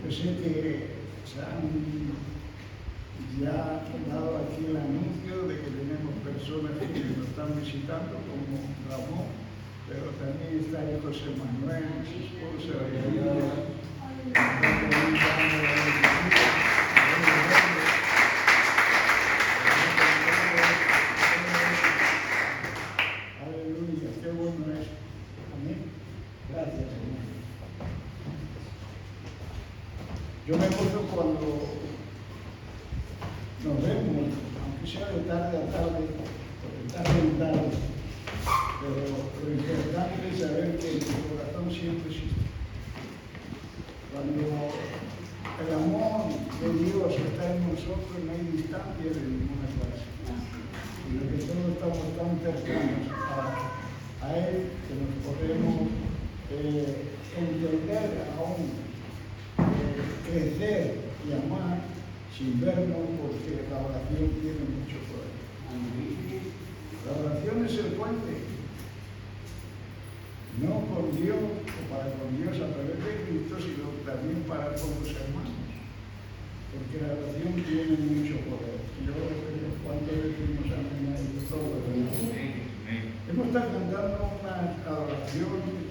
Yo sé que se han ya dado aquí el anuncio de que tenemos personas que nos están visitando, como Ramón, pero también está ahí José Manuel, su esposa, aleluya, qué bueno es. Amén. Gracias, Señor. Yo me acuerdo cuando nos vemos, aunque sea de tarde a tarde, o de tarde en tarde, pero lo importante es saber que el corazón siempre existe. Cuando el amor de Dios está en nosotros, no hay distancia de ninguna clase. Y lo que todos estamos tan cercanos a Él, que nos podemos entender aún, crecer y amar sin vernos, porque la oración tiene mucho poder. La oración es el puente, no con Dios o para con Dios a través de Cristo, sino también para con los hermanos, porque la oración tiene mucho poder. Yo cuando decimos amén a esto todo, hemos estado cantando una adoración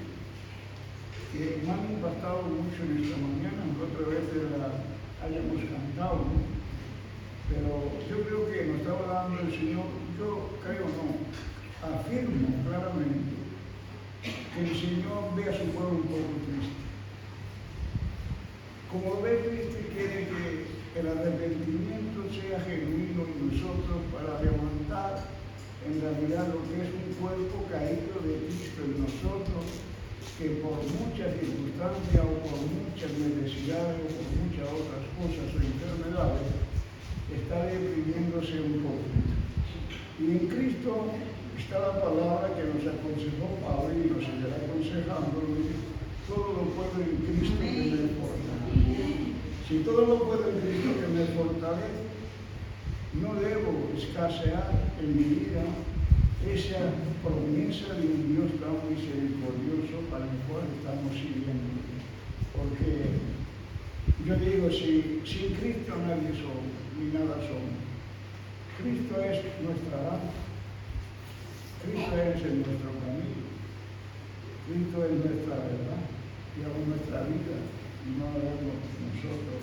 que me han impactado mucho en esta mañana, aunque otra vez la hayamos cantado, ¿no? Pero yo creo que nos estaba dando el Señor, yo creo no, afirmo claramente que el Señor ve a su pueblo un poco triste. Como ve triste, quiere que el arrepentimiento sea genuino en nosotros para levantar en realidad lo que es un cuerpo caído de Cristo en nosotros, que por muchas circunstancias o por muchas necesidades o por muchas otras cosas o enfermedades está deprimiéndose un poco. Y en Cristo está la palabra que nos aconsejó Pablo y nos seguirá aconsejando: todo lo puedo en Cristo que me fortalece. Si todo lo puedo en Cristo que me fortalece, no debo escasear en mi vida esa promesa de un Dios tan misericordioso para el cual estamos siguiendo. Porque yo digo, sin Cristo nadie somos, ni nada somos. Cristo es nuestra alma, Cristo es en nuestro camino, Cristo es nuestra verdad, y aún nuestra vida, y no debemos nosotros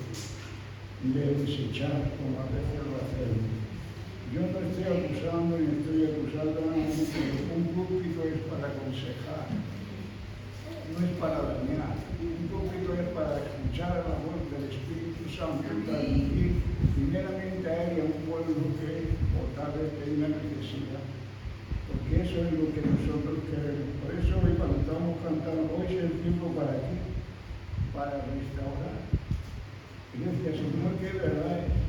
de desechar como a veces lo hacemos. Yo no estoy acusando ni estoy acusando a nadie, pero un púlpito es para aconsejar, no es para dañar. Un púlpito es para escuchar la voz del Espíritu Santo y transmitir primeramente a él y a un pueblo que o tal vez tenga necesidad. Porque eso es lo que nosotros queremos. Por eso hoy cuando estamos cantando, hoy es el tiempo para aquí, para restaurar. Y yo decía, Señor, qué verdad es.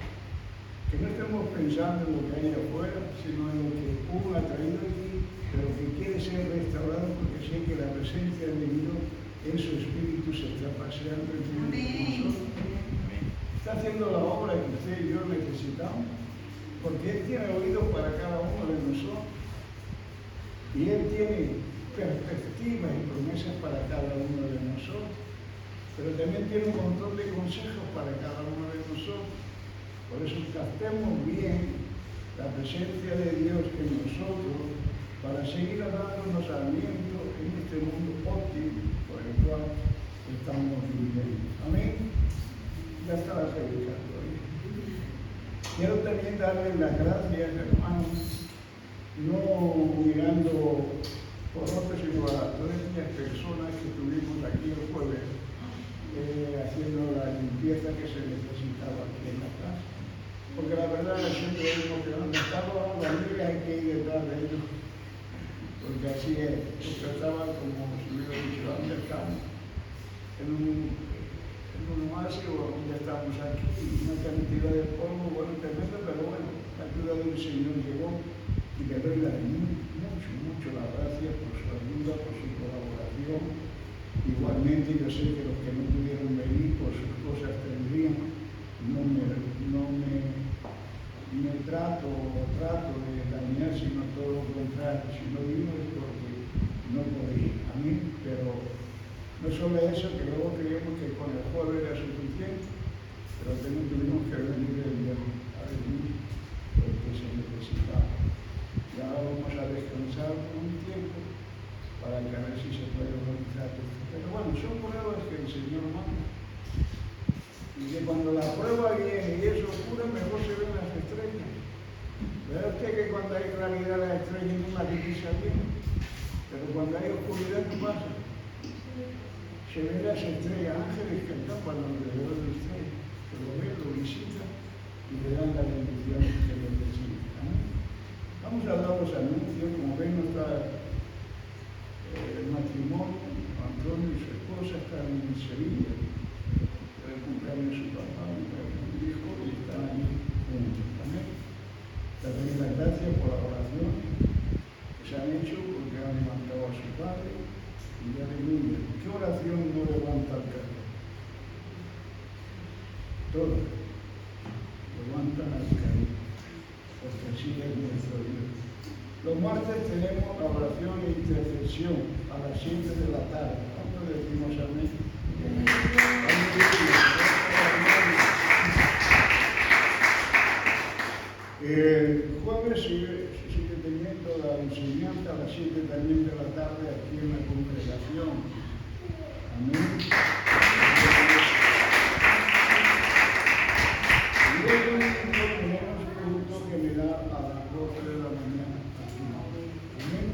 Que no estemos pensando en lo que hay afuera, sino en lo que uno ha traído aquí, pero que quiere ser restaurado, porque sé que la presencia de Dios en su Espíritu se está paseando entre nosotros. Está haciendo la obra que usted y yo necesitamos, porque Él tiene oídos para cada uno de nosotros. Y Él tiene perspectivas y promesas para cada uno de nosotros, pero también tiene un montón de consejos para cada uno de nosotros. Por eso captemos bien la presencia de Dios en nosotros para seguir dándonos aliento en este mundo óptimo por el cual estamos viviendo. Amén. Ya estaba predicando hoy. Quiero también darles las gracias, hermanos, no mirando por otros, sino a todas las personas que estuvimos aquí el jueves haciendo la limpieza que se necesitaba aquí en la casa. Porque la verdad siempre digo que donde están los albañiles hay que ir detrás de ellos, porque así es, porque estaba como si hubiera dicho, ¿dónde estamos? En un oasis o donde estamos aquí, una cantidad de polvo, bueno, tremendo, pero bueno, la ayuda del Señor llegó y le doy mucho las gracias por su ayuda, por su colaboración. Igualmente yo sé que los que no pudieron venir por sus cosas tendrían, no me trato de dañar, sino todo lo contrario. Si no vino es porque no podía. A mí, pero no solo eso, que luego creíamos que con el jueves era suficiente, cuando la prueba viene y es oscura, mejor se ven las estrellas. ¿Verdad usted que cuando hay claridad las estrellas no magnetizan bien? Pero cuando hay oscuridad, ¿qué pasa? Se ven las estrellas, ángeles que acampan alrededor de usted, que lo ven, lo visitan y le dan la bendición que lo necesita. Vamos a dar los anuncios. Como ven, no está el matrimonio. Antonio y su esposa están en Sevilla, el cumpleaños de su papá, mi hijo, y están allí juntos. Amén. También las gracias por la oración que se han hecho porque han levantado a su padre. Y aleluya. ¿Qué oración no levanta al cargo? Todas levantan al cargo, porque así es nuestro Dios. Los martes tenemos la oración e intercesión a las 7 de la tarde. ¿Cuánto decimos amén? El jueves sigue teniendo la enseñanza a las 7 también de la tarde aquí en la congregación. Amén. Y el domingo tenemos culto que me da a las 12 de la mañana. Amén.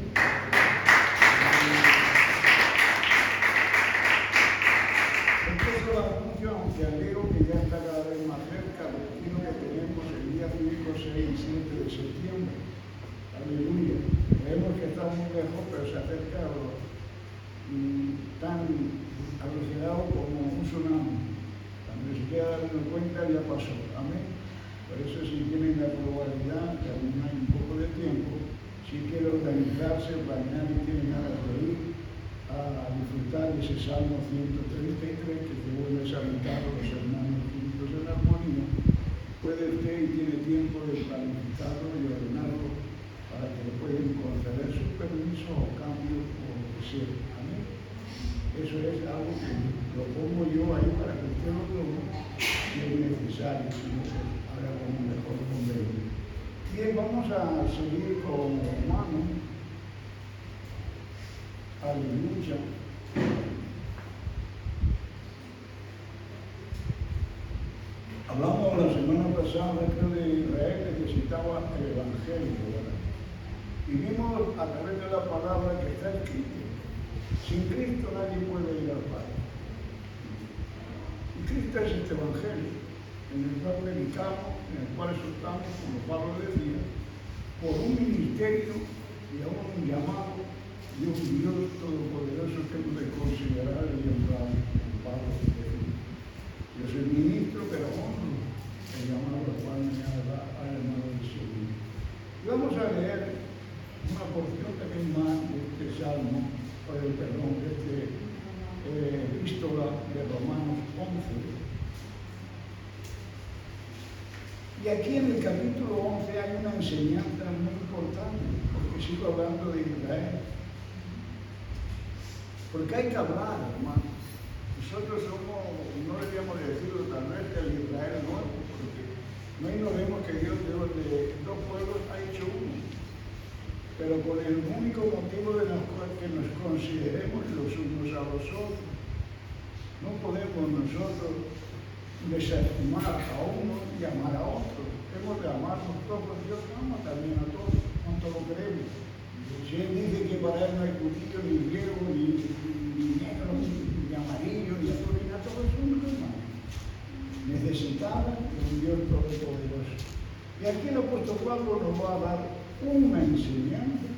Estos son los anuncios, aunque alegro que ya está cada vez más cerca, el destino que tenemos el día 5, 6 y 7 de septiembre. Aleluya. Creemos que está muy lejos, pero se acerca tan alucinado como un tsunami. Cuando se queda dando cuenta, ya pasó. Amén. Por eso, si tienen la probabilidad, que aún hay un poco de tiempo, si quieren organizarse, planear y tienen ganas de ir a disfrutar de ese Salmo 133, que te vuelves a habitar los hermanos juntos en armonía, puede usted y tiene tiempo de planificarlo y ordenarlo para que le puedan conceder sus permisos o cambios o lo que sea. Amén. Eso es algo que lo pongo yo ahí para que usted lo tome si es necesario, si no se haga como mejor convenio. Bien, vamos a seguir con Romanos. Aleluya. Hablamos la semana pasada, creo, de Israel necesitaba el Evangelio, ¿verdad? Y vimos a través de la palabra que está escrito: sin Cristo nadie puede ir al Padre. Y Cristo es este Evangelio, en el cual predicamos, en el cual exhortamos, como Pablo decía, por un ministerio y a un llamado de un Dios todopoderoso que hemos de considerar y honrar, como Pablo decía. Yo soy ministro, pero honro el llamado al cual me ha llamado el Señor. Y vamos a leer una porción también más de este salmo, de este epístola de Romanos 11. Y aquí en el capítulo 11 hay una enseñanza muy importante, porque sigo hablando de Israel. Porque hay que hablar, hermano. Nosotros somos, no deberíamos decirlo tal vez, el Israel nuevo, porque no ignoremos que Dios de dos pueblos ha hecho uno. Pero con el único motivo de que nos consideremos los unos a los otros. No podemos nosotros desestimar a uno y amar a otro. Hemos de amarnos todos. Dios ama también a todos, cuanto lo queremos. Si Él dice que para Él no hay judío, ni griego, ni negro, ni amarillo, ni azul, ni nada, todos son hermanos. Necesitamos de un Dios todopoderoso. Y aquí el apóstol Pablo nos va a dar una enseñanza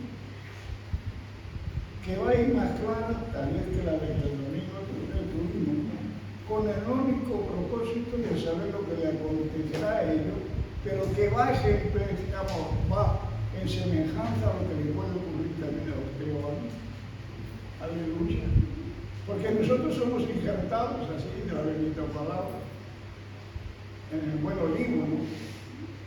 que va a ir más clara, tal vez que la del domingo que tuvimos, con el único propósito de saber lo que le acontecerá a ellos, pero que va en semejanza a lo que le puede ocurrir también a usted o a mí. Aleluya. Porque nosotros somos injertados así de la bendita palabra en el buen olivo, ¿no?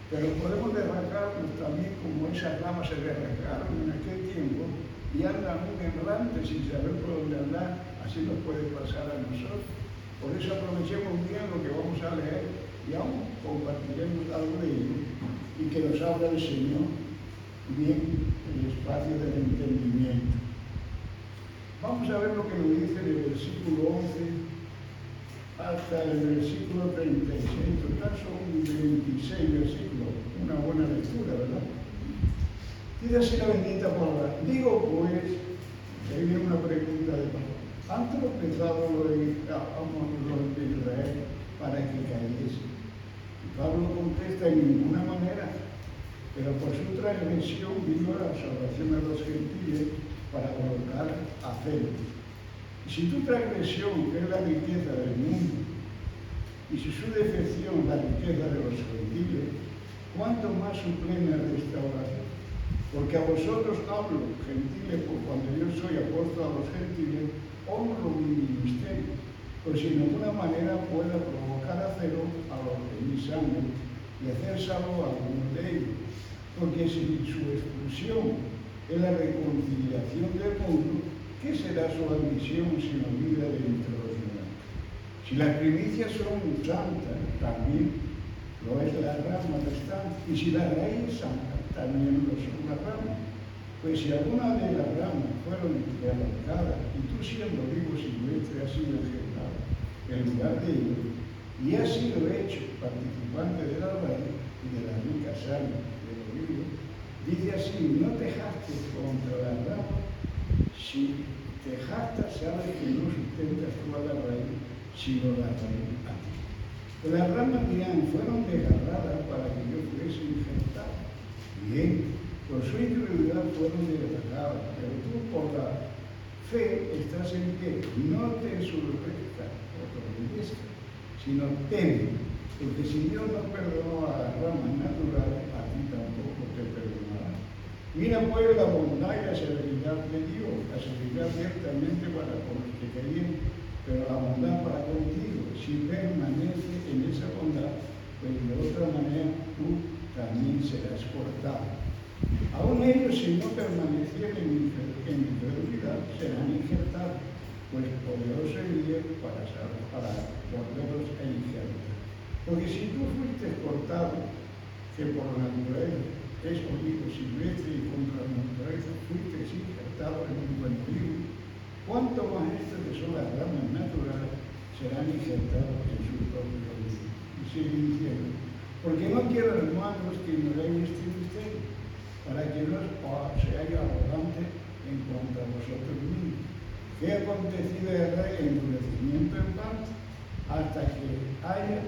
Pero podemos derracarnos también como esas ramas se derracaron en aquel tiempo y andan muy errantes sin saber por dónde andar. Así nos puede pasar a nosotros. Por eso aprovechemos bien lo que vamos a leer y aún compartiremos algo de ello y que nos abra el Señor bien el espacio del entendimiento. Vamos a ver lo que nos dice en el versículo 11 hasta el versículo 36. En total son 26 versículos, una buena lectura, ¿verdad? Dice así la bendita palabra. Digo pues, que ahí viene una pregunta de Pablo. ¿Han tropezado los de Israel para que cayese? Y Pablo contesta: en ninguna manera, pero por su transgresión vino la salvación a los gentiles para colocar a celo. Y si tu transgresión es la riqueza del mundo, y si su defección la riqueza de los gentiles, ¿cuánto más su plena restauración? Porque a vosotros hablo, gentiles, por cuando yo soy apóstol a los gentiles, honro mi ministerio, pues si en alguna manera pueda provocar a celo a los de mi sangre y hacer salvo a algunos de ellos. Porque si su expulsión es la reconciliación del mundo, ¿qué será su ambición sino vida de entre los humanos? Si las primicias son santas, también lo es la rama restante, y si la raíz es santa, también lo son las ramas. Pues si alguna de las ramas fueron arrancadas, y tú siendo vivo silvestre has sido ejecutado en lugar de ello, y has sido hecho participante de la raíz y de la rica sangre de los vivos, dice así: no te jactes contra la rama. Si te jactas, sabes que no sustentas tú a la raíz, sino la raíz a ti. Pues las ramas dirán: fueron desgarradas para que yo fuese injertado. Bien, por su incredulidad fueron desgarradas, pero tú por la fe estás en pie. No te ensoberzcas o te orgullezcas, sino teme, porque si Dios no perdonó a las ramas naturales, a ti tampoco te perdonará. Mira pues la bondad y la severidad de Dios, la severidad ciertamente para con los que creen, pero la bondad para contigo. Si permanece en esa bondad, pues de otra manera tú también serás cortado. Aún ellos, si no permanecieren en incredulidad, serán injertados, pues poderoso es Dios para volverlos a injertar. Porque si tú fuiste cortado, que por la naturaleza es olivo silvestre y contra la naturaleza fuiste injertado en un buen olivo, ¿cuánto más estos que son las ramas naturales serán injertados en su propio olivo? Y sigue diciendo: porque no quiero, hermanos, que ignoréis este misterio, para que no seáis arrogantes en cuanto a vosotros mismos. ¿Qué ha acontecido de rey? Endurecimiento en parte, hasta que haya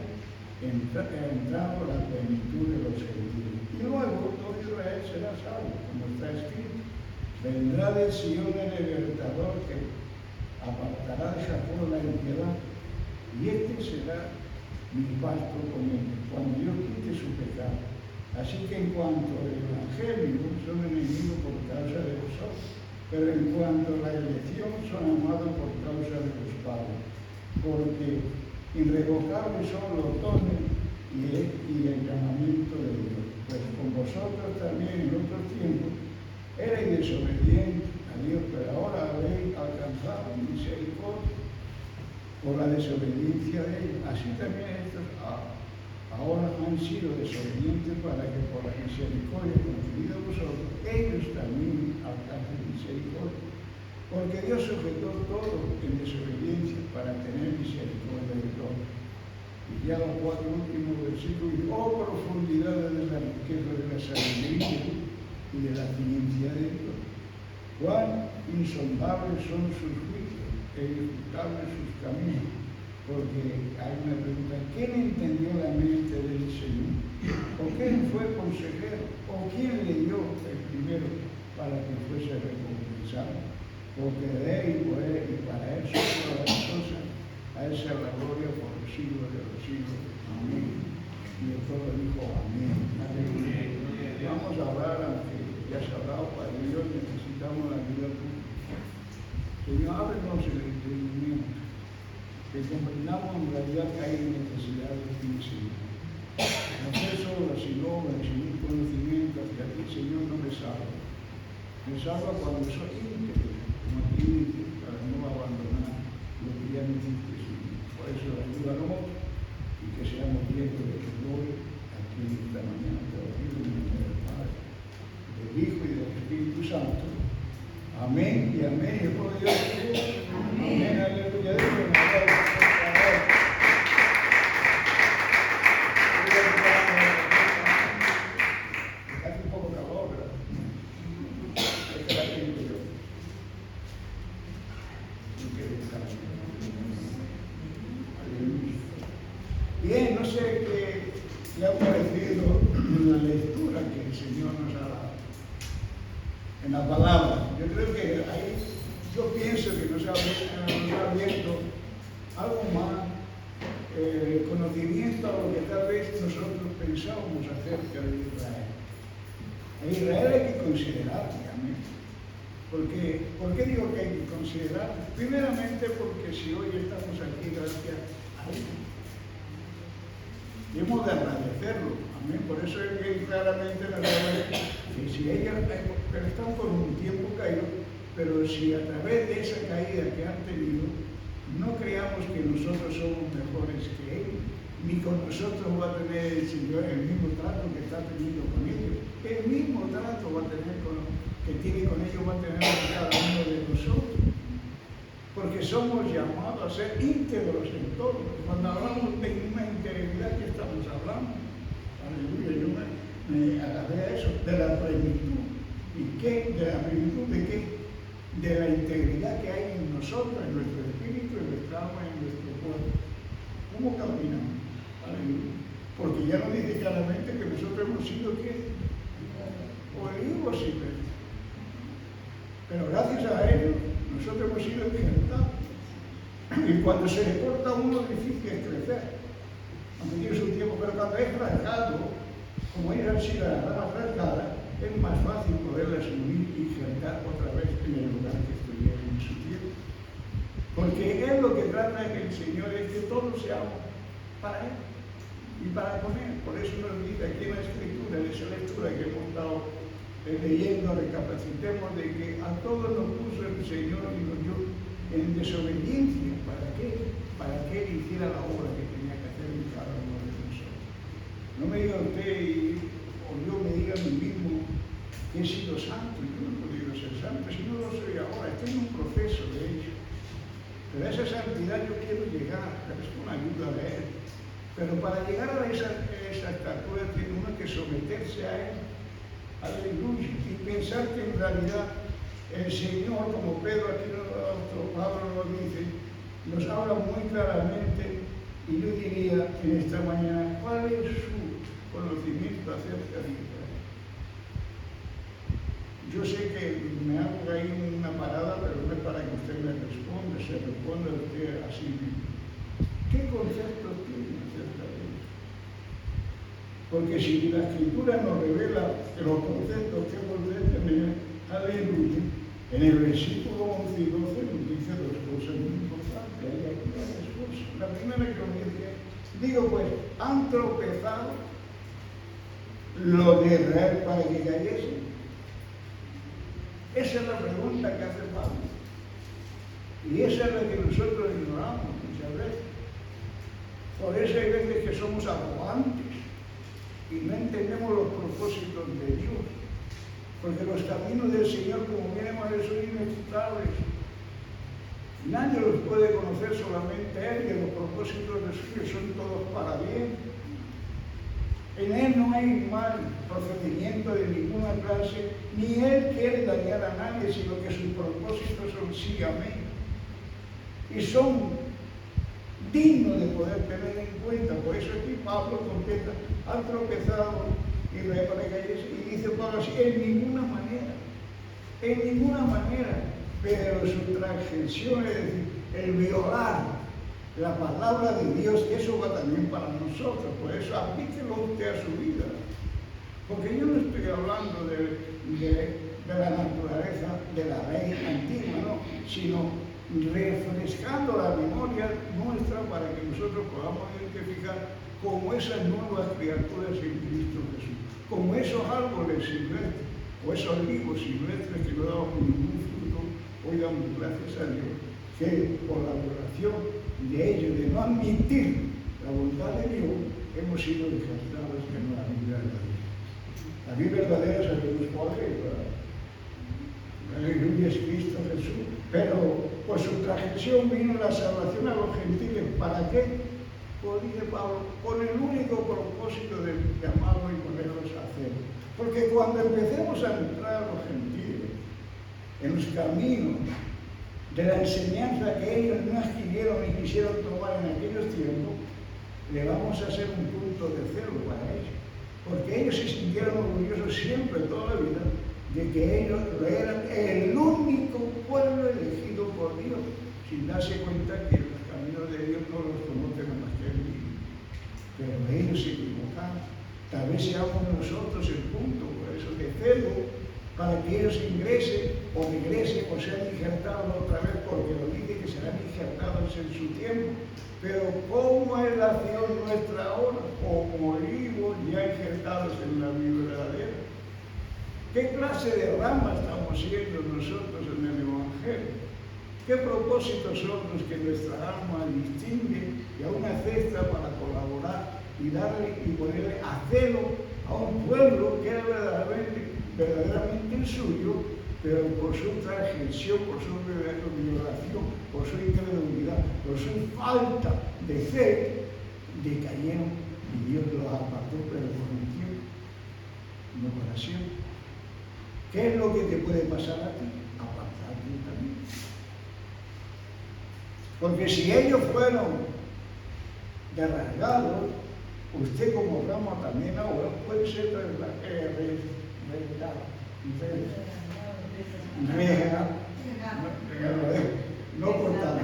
entrado la plenitud de los gentiles. Y luego todo Israel será salvo, como está escrito: vendrá de Sion el libertador que apartará de Jacob la impiedad, y este será mi pacto con él, cuando yo quite su pecado. Así que en cuanto al Evangelio, son enemigos por causa de vosotros, pero en cuanto a la elección, son amados por causa de los padres, porque irrevocables son los dones y el llamamiento de Dios. Pues con vosotros también en otros tiempos erais desobedientes a Dios, pero ahora habéis alcanzado misericordia por la desobediencia de ellos. Así también estos ahora han sido desobedientes para que por la misericordia concedida a vosotros, ellos también alcancen misericordia. Porque Dios sujetó todo en desobediencia para tener misericordia de todos. Y ya los 4 últimos versículos: oh profundidad de la riqueza de la sabiduría y de la ciencia de Dios. Cuán insondables son sus juicios e irrefutables sus caminos. Porque hay una pregunta: ¿quién entendió la mente del Señor? ¿O quién fue consejero? ¿O quién le dio el primero para que fuese recompensado? Porque de él, por él y para él son todas las cosas, a él sea la gloria por los siglos de los siglos. Amén. Y el pueblo dijo amén. Aleluya. Vamos a orar, aunque ya se ha hablado, para Dios necesitamos la ayuda tuya. Señor, ábrenos el entendimiento, que comprendamos en realidad que hay necesidad de ti, Señor. No sé solo sin obras, sin un conocimiento, que a ti, Señor, no me salva. Me salva cuando soy íntegro, como a ti, para no abandonar lo que ya me diste, Señor. Por eso ayúdanos y que seamos llenos de tu gloria aquí en esta mañana. Te lo pido en el nombre del Padre, del Hijo y del Espíritu Santo. Amén y amén. Y por Dios. Amén. Aleluya. Bien, no sé qué le ha parecido la lectura que el Señor nos ha dado en la palabra. Yo creo que ahí, yo pienso que nos ha abierto algo más, conocimiento a lo que tal vez nosotros pensábamos acerca de Israel. A Israel hay que considerarlo, amén. ¿Por qué digo que hay que considerarlo? Primeramente porque si hoy estamos aquí gracias a Él. Y hemos de agradecerlo, amén. Por eso es que claramente nos habla que si ellos, pero están por un tiempo caídos, pero si a través de esa caída que han tenido, no creamos que nosotros somos mejores que Él, ni con nosotros va a tener el Señor el mismo trato que está teniendo con ellos. El mismo trato va a tener que tiene con ellos, va a tener con cada uno de nosotros. Porque somos llamados a ser íntegros en todo. Cuando hablamos de una integridad, ¿qué estamos hablando? Aleluya, yo me agarré a eso, de la plenitud. ¿Y qué? ¿De la plenitud de qué? De la integridad que hay en nosotros, en nuestro espíritu, en nuestra alma, en nuestro cuerpo. ¿Cómo caminamos? Aleluya. Porque ya nos dice claramente que nosotros hemos sido ¿qué? Olivos y verdes. Pero gracias a ellos, nosotros hemos sido engendrados. Y cuando se le corta a uno, difícil es crecer. Cuando tiene su tiempo, pero cuando es rasgado, como ellos han sido las ramas rasgadas, es más fácil poderlas unir y injertar otra vez en el lugar que estuvieron en su tiempo. Porque Él lo que trata en el Señor es que todos seamos para Él y para con Él. Por eso nos dice aquí en la Escritura, en esa lectura que hemos estado leyendo, recapacitemos de que a todos nos puso el Señor y nos dio en desobediencia. ¿Para qué? Para que Él hiciera la obra que tenía que hacer en cada uno de nosotros. No me diga usted, o yo me diga a mí mismo, que he sido santo. Yo no he podido ser santo, si no lo soy ahora. Estoy en un proceso, de hecho. Pero a esa santidad yo quiero llegar, pero es con ayuda de Él. Pero para llegar a esa estatura tiene uno que someterse a Él. Aleluya. Y pensar que en realidad el Señor, como Pedro aquí Pablo nos dice, nos habla muy claramente, y yo diría en esta mañana, ¿cuál es su conocimiento acerca de Israel? Yo sé que me hago ahí una parada, pero no es para que usted me responda, se responda usted así mismo. ¿Qué conceptos tiene acerca de eso? Porque si la Escritura nos revela los conceptos que hemos de tener, aleluya, en el versículo 11 y 12 nos dice dos cosas muy importantes. Hay aquí varias cosas. La primera que nos dice, digo pues, ¿han tropezado los de Israel para que cayesen? Esa es la pregunta que hace Pablo. Y esa es la que nosotros ignoramos muchas veces. Por eso hay veces que somos arrogantes y no entendemos los propósitos de Dios. Porque los caminos del Señor, como bien hemos dicho, son inexplicables. Nadie los puede conocer, solamente Él, y los propósitos de Dios son todos para bien. En Él no hay mal procedimiento de ninguna clase, ni Él quiere dañar a nadie, sino que sus propósitos son sí, amén. Y son dignos de poder tener en cuenta. Por eso aquí Pablo contesta, han tropezado Israel para que y dice Pablo así, en ninguna manera, pero su transgresión, es decir, el violar la palabra de Dios, eso va también para nosotros. Por eso aplíquelo usted a su vida. Porque yo no estoy hablando de la naturaleza de la ley antigua, no, sino refrescando la memoria nuestra para que nosotros podamos identificar como esas nuevas criaturas en Cristo Jesús, como esos árboles silvestres o esos olivos silvestres que no damos ningún fruto. Hoy damos gracias a Dios que por la oración de ellos, de no admitir la voluntad de Dios, hemos sido desgastados en la vida verdadera. La vida verdadera sabemos cuál es, aleluya, es Cristo Jesús. Pero por su transgresión vino la salvación a los gentiles. ¿Para qué? Pues dice Pablo, con el único propósito de llamarlos y ponerlos a hacer. Porque cuando empecemos a entrar a los gentiles en los caminos de la enseñanza que ellos no adquirieron ni quisieron tomar en aquellos tiempos, le vamos a hacer un punto de cero para ellos. Porque ellos se sintieron orgullosos siempre, toda la vida, de que ellos eran el único pueblo elegido por Dios, sin darse cuenta que los caminos de Dios no los conocen más que Él mismo. Pero ellos se equivocaron. Tal vez seamos nosotros el punto, por eso de celo, para que ellos ingresen o regresen o sean injertados otra vez, porque lo dice que serán injertados en su tiempo. Pero ¿cómo es la acción nuestra ahora? Como olivos ya injertados en la vida verdadera. ¿Qué clase de rama estamos siendo nosotros en el Evangelio? ¿Qué propósitos son los que nuestra alma distingue y aún acepta para colaborar y darle y ponerle a celo a un pueblo que era verdaderamente el suyo, pero por su transgresión, por su violación, por su incredulidad, por su falta de fe, decayeron y Dios los apartó, pero por un tiempo, no para siempre? ¿Qué es lo que te puede pasar a ti? Apartarte también. Porque si ellos fueron rasgados, usted como rama también ahora puede ser no cortada.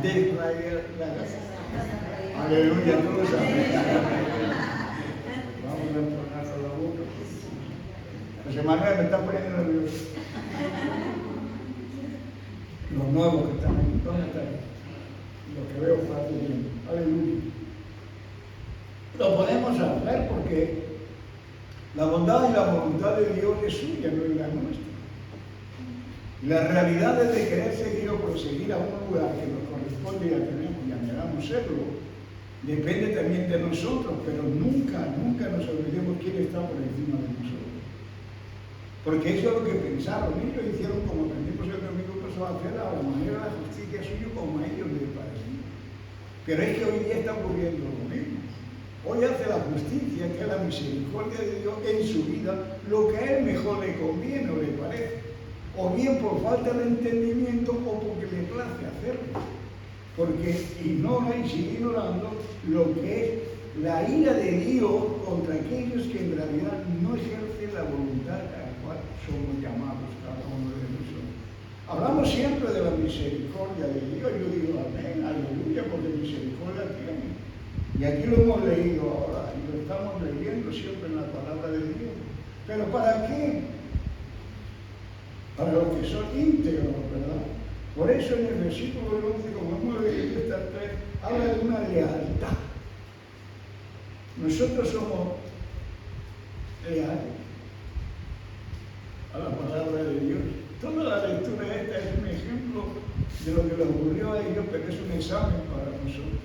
Desarraigada. Aleluya, tú lo sabes. Vamos a entonar con la boca. José Manuel me está poniendo nervioso. Los nuevos que están aquí, ¿dónde están? Lo que veo fácil bien. Aleluya. Lo podemos hacer porque la bondad y la voluntad de Dios es suya, no es la nuestra. Las realidades de querer seguir o proseguir a un lugar que nos corresponde y ya tenemos y anhelamos serlo, depende también de nosotros, pero nunca nos olvidemos quién está por encima de nosotros. Porque eso es lo que pensaron, ellos hicieron como aprendimos el domingo pasado a hacer a la manera de la justicia suya como a ellos les parecía. Pero es que hoy día está ocurriendo lo mismo. Hoy hace la justicia, que es la misericordia de Dios en su vida, lo que a él mejor le conviene o le parece. O bien por falta de entendimiento o porque le place hacerlo. Porque ignora y sigue ignorando lo que es la ira de Dios contra aquellos que en realidad no ejercen la voluntad a la cual somos llamados cada uno de nosotros. Hablamos siempre de la misericordia de Dios, yo digo amén, aleluya, porque misericordia tiene. Y aquí lo hemos leído ahora, y lo estamos leyendo siempre en la palabra de Dios. ¿Pero para qué? Para los que son íntegros, ¿verdad? Por eso en el versículo 11, como hemos leído estas tres, habla de una lealtad. Nosotros somos leales a la palabra de Dios. Toda la lectura esta es un ejemplo de lo que le ocurrió a ellos, pero es un examen para nosotros.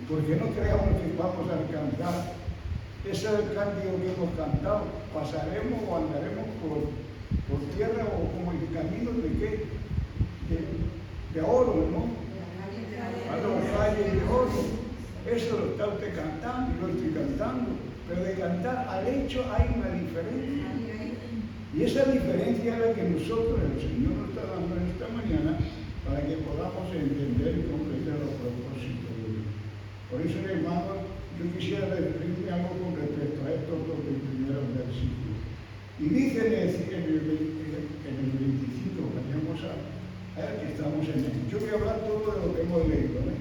Porque no creamos que vamos a alcanzar ese cántico que hemos cantado. Pasaremos o andaremos por tierra o como en caminos de qué? De oro, ¿no? A los valles de oro. Eso lo está usted cantando y lo estoy cantando. Pero de cantar al hecho hay una diferencia. Y esa diferencia es la que nosotros, el Señor nos está dando en esta mañana para que podamos entender y comprender los propósitos de Dios. Por eso, hermano, yo quisiera referirme algo con respecto a estos dos primeros versículos. Y dice en el 25, vayamos a ver que estamos en él. Yo voy a hablar todo de lo que hemos leído, ¿eh?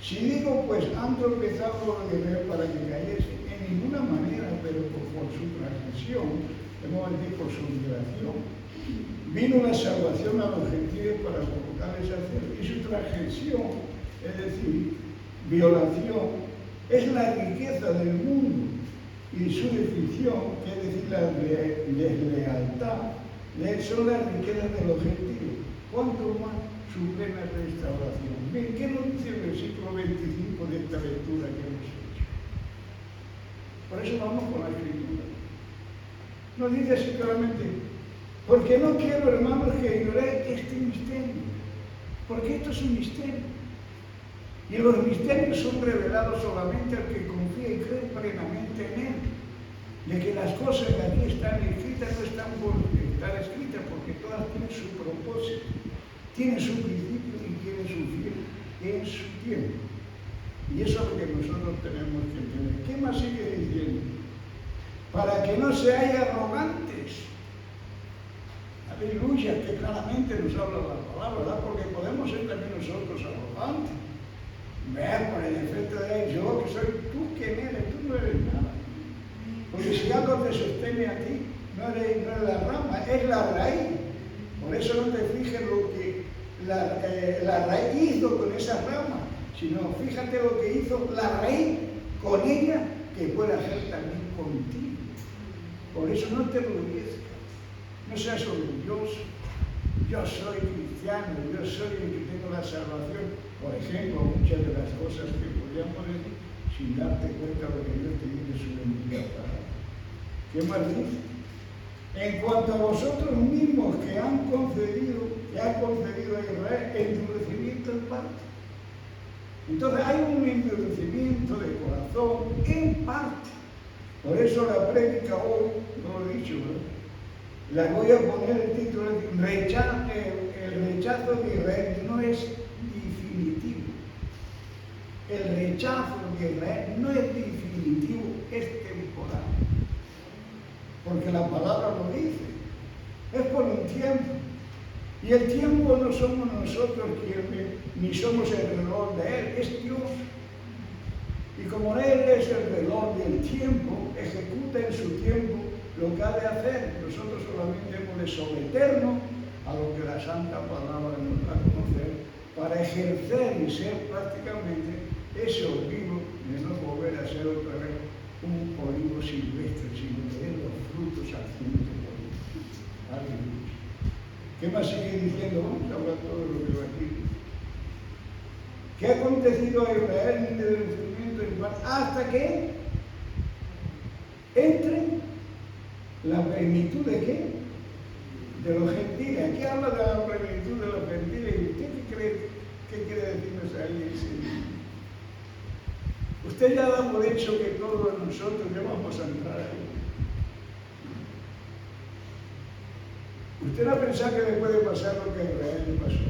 Si digo, pues han tropezado los guerreros para que cayesen, en ninguna manera, pero por su transgresión, hemos decir por su migración, vino la salvación a los gentiles para provocarles a hacer. Y su transgresión, es decir, violación, es la riqueza del mundo. Y su definición, que es decir, la deslealtad, son las riquezas de los gentiles. ¿Cuánto más su plena restauración? Bien, ¿qué nos dice el versículo 25 de esta lectura que hemos hecho? Por eso vamos con la escritura. Nos dice así claramente, porque no quiero, hermanos, que ignoréis este misterio, porque esto es un misterio. Y los misterios son revelados solamente al que confía y cree plenamente en él. De que las cosas que aquí están escritas no están por estar escritas, porque todas tienen su propósito, tienen su principio y quiere sufrir en su tiempo. Y eso es lo que nosotros tenemos que entender. ¿Qué más sigue diciendo? Para que no seáis arrogantes. Aleluya, que claramente nos habla la palabra, ¿verdad? Porque podemos ser también nosotros arrogantes. Ver por el efecto de yo que soy, tú quién eres, tú no eres nada. Porque si algo te sostiene a ti, no eres la rama, es la raíz. Por eso no te fijes lo que la raíz hizo con esa rama, sino fíjate lo que hizo la raíz con ella, que puede hacer también contigo. Por eso no te orgullezcas, no seas orgulloso. Yo soy cristiano, yo soy el que tengo la salvación. Por ejemplo, muchas de las cosas que podríamos decir sin darte cuenta de que Dios te dice su bendita palabra. ¿Qué más dice? En cuanto a vosotros mismos que ha concedido a Israel endurecimiento en parte. Entonces hay un endurecimiento de corazón en parte. Por eso la prédica hoy, no lo he dicho, ¿verdad? La voy a poner el título, el rechazo de Israel no es definitivo. El rechazo de Israel no es definitivo, es temporal. Porque la palabra lo dice. Es por un tiempo. Y el tiempo no somos nosotros quienes, ni somos el reloj de Él, es Dios. Y como Él es el reloj del tiempo, ejecuta en su tiempo lo que ha de hacer. Nosotros solamente hemos de someternos a lo que la Santa Palabra nos da a conocer para ejercer y ser prácticamente ese olivo de no volver a ser otra vez un olivo silvestre, sino de ver los frutos al ciento por uno. Aleluya. ¿Qué más sigue diciendo? Vamos a hablar todo lo que va aquí. ¿Qué ha acontecido a Israel en el sufrimiento hasta que entre la plenitud de qué? De los gentiles. Aquí habla de la plenitud de los gentiles. ¿Y usted qué cree? ¿Qué quiere decirnos ahí ese? Usted ya da por hecho que todos nosotros ya vamos a entrar ahí. Usted no piensa que le puede pasar lo que a Israel le pasó.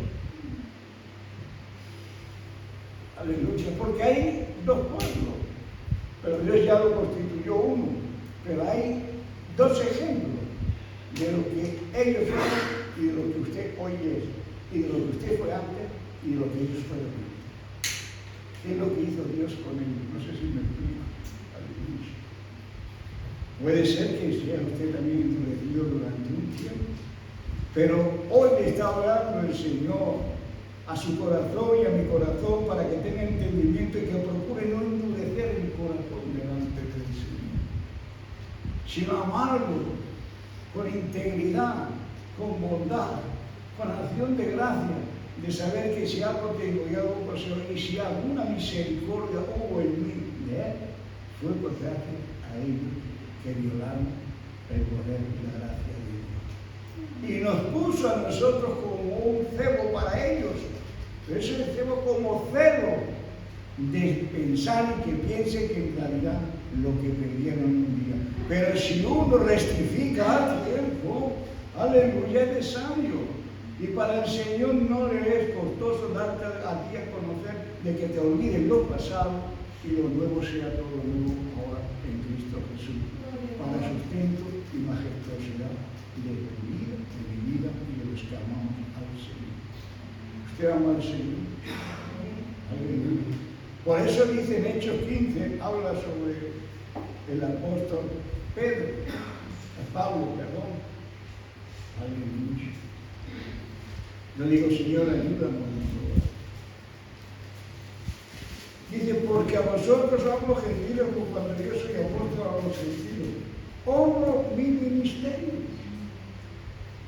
Aleluya, porque hay dos pueblos, pero Dios ya lo constituyó uno. Pero hay dos ejemplos de lo que ellos fueron y de lo que usted hoy es, y de lo que usted fue antes y de lo que ellos fueron. ¿Qué es lo que hizo Dios con ellos? No sé si me explico. Aleluya. Puede ser que sea usted también endurecido durante un tiempo, pero hoy le está hablando el Señor a su corazón y a mi corazón para que tenga entendimiento y que procure no endurecer el corazón delante del Señor, sino amarlo con integridad, con bondad, con acción de gracia, de saber que si algo tengo y algo poseo y si alguna misericordia hubo en mí de Él, fue por gracia a ellos que violaron el poder y la gracia de Dios. Y nos puso a nosotros como un cebo para ellos. Pero eso es cebo como cebo de pensar y que piense que en realidad lo que perdieron un día. Pero si uno rectifica a tiempo, aleluya, es de sabio. Y para el Señor no le es costoso darte a ti a conocer de que te olvides lo pasado y lo nuevo sea todo nuevo ahora en Cristo Jesús, para sustento y majestuosidad de tu vida, de mi vida y de los que amamos al Señor. ¿Usted ama al Señor? Aleluya. Por eso dice en Hechos 15, habla sobre el apóstol Pablo, perdón. Aleluya. Yo digo, Señor, ayúdame. Dice, porque a vosotros hablo gentiles, como cuando yo soy apóstol a los gentiles. Honro mi ministerio.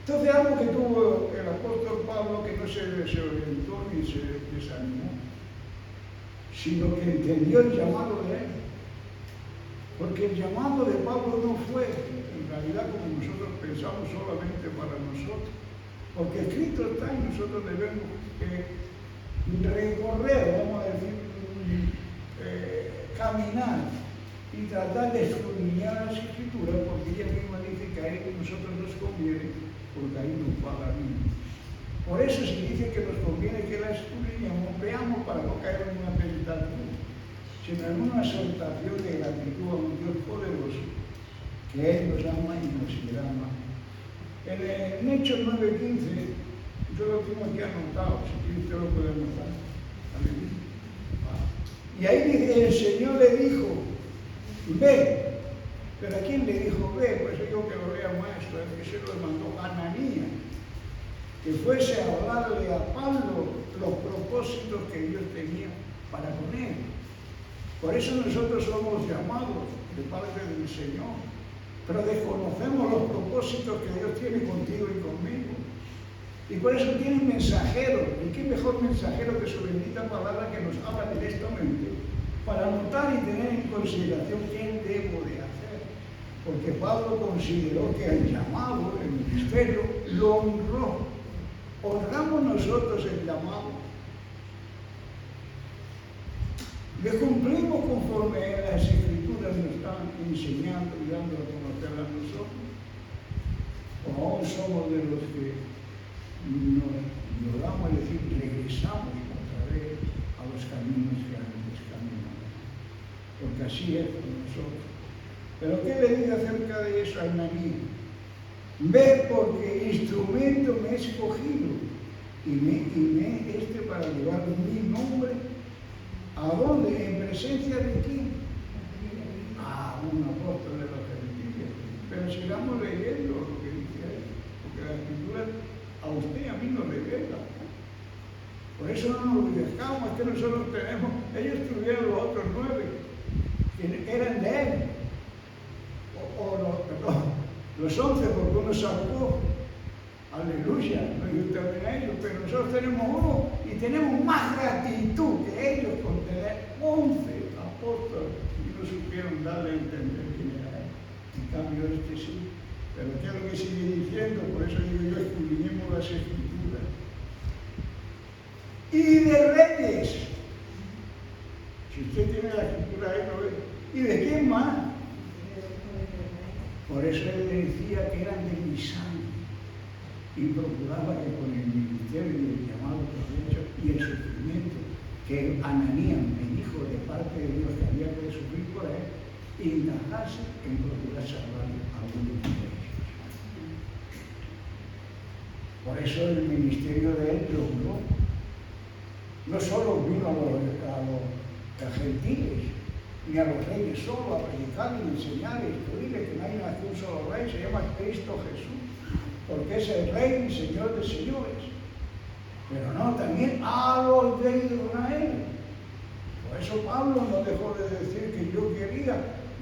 Entonces, algo que tuvo el apóstol Pablo, que no se orientó ni se desanimó, sino que entendió el llamado de él. Porque el llamado de Pablo no fue, en realidad, como nosotros pensamos, solamente para nosotros. Porque escrito está y nosotros debemos recorrer, vamos a decir, caminar y tratar de escudriñar las escrituras, porque ella misma dice que a él nosotros nos conviene, porque ahí nos paga bien. Por eso se dice que nos conviene que la escudriñemos, veamos para no caer en una tentación, sino en una exaltación de gratitud a un Dios poderoso, que Él nos ama y nos seguirá amando. En Hechos 9:15, yo lo tengo aquí anotado, si usted lo puede anotar. Y ahí dice, el Señor le dijo, ve. Pero ¿a quién le dijo ve? Pues yo que lo lea maestro, es que se lo mandó a Ananías, que fuese a hablarle a Pablo los propósitos que Dios tenía para con él. Por eso nosotros somos llamados de parte del Señor, pero desconocemos los propósitos que Dios tiene contigo y conmigo. Y por eso tienen mensajeros, y qué mejor mensajero que su bendita palabra que nos habla directamente, para notar y tener en consideración qué debo de hacer. Porque Pablo consideró que el llamado, el ministerio, lo honró. Honramos nosotros el llamado. Le cumplimos conforme las Escrituras nos están enseñando y dando a conocer a nosotros. O aún somos de los que nos vamos a decir, regresamos otra vez a los caminos que antes caminamos. Porque así es con nosotros. Pero ¿qué le digo acerca de eso a Ananías? Ve porque instrumento me he escogido y me para llevar mi nombre. ¿A dónde? ¿En presencia de quién? A un apóstol de los gentiles. Pero sigamos leyendo lo que dice ahí, porque la Escritura a usted y a mí nos revela. Por eso no nos dejamos, es que nosotros tenemos, ellos tuvieron los otros 9, que eran de él. Los 11, porque uno salvó, aleluya, no hay también a ellos, pero nosotros tenemos uno y tenemos más gratitud que ellos con tener 11 apóstoles y no supieron darle a entender quién era él. En cambio este sí. Pero ¿qué es lo que sigue diciendo? Por eso digo yo, escudriñemos las Escrituras. Y de reyes. Si usted tiene la Escritura ahí, lo ve. ¿Y de quién más? Por eso él le decía que eran de mi sangre y procuraba que con el ministerio y el llamado provecho y el sufrimiento que Ananías me dijo de parte de Dios que había que sufrir por él, indagase en procurar salvar a algunos de ellos. Por eso el ministerio de él logró. No solo vino a los gentiles, ni a los reyes solo, a predicar y enseñar y instruirles que no hay más que un solo rey, se llama Cristo Jesús, porque es el Rey y Señor de señores. Pero no, también a los de Israel. Por eso Pablo no dejó de decir que yo quería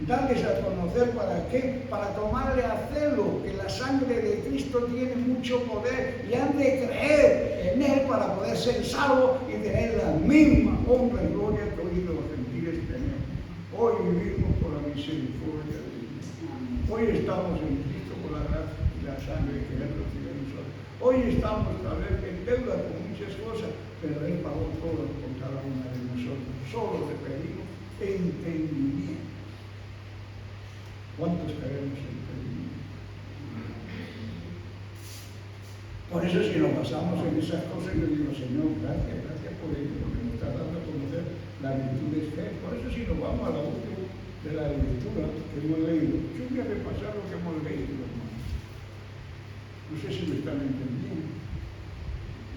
darles a conocer para qué, para tomarle a celo, que la sangre de Cristo tiene mucho poder y han de creer en él para poder ser salvos y tener la misma honra y gloria que hoy los gentiles tenemos. Hoy vivimos por la misericordia de Dios. Hoy estamos en Cristo por la gracia y la sangre que Él recibe en nosotros. Hoy estamos tal vez en deuda con muchas cosas, pero Él pagó todo por cada una de nosotros. Solo le pedimos entendimiento. ¿Cuántos queremos entendimiento? Por eso si nos basamos en esas cosas, yo digo, Señor, gracias por ello, porque nos está dando a conocer la virtud de fe. Por eso si nos vamos a la última de la lectura que hemos leído, yo voy a repasar lo que hemos leído, hermano. No sé si me están entendiendo.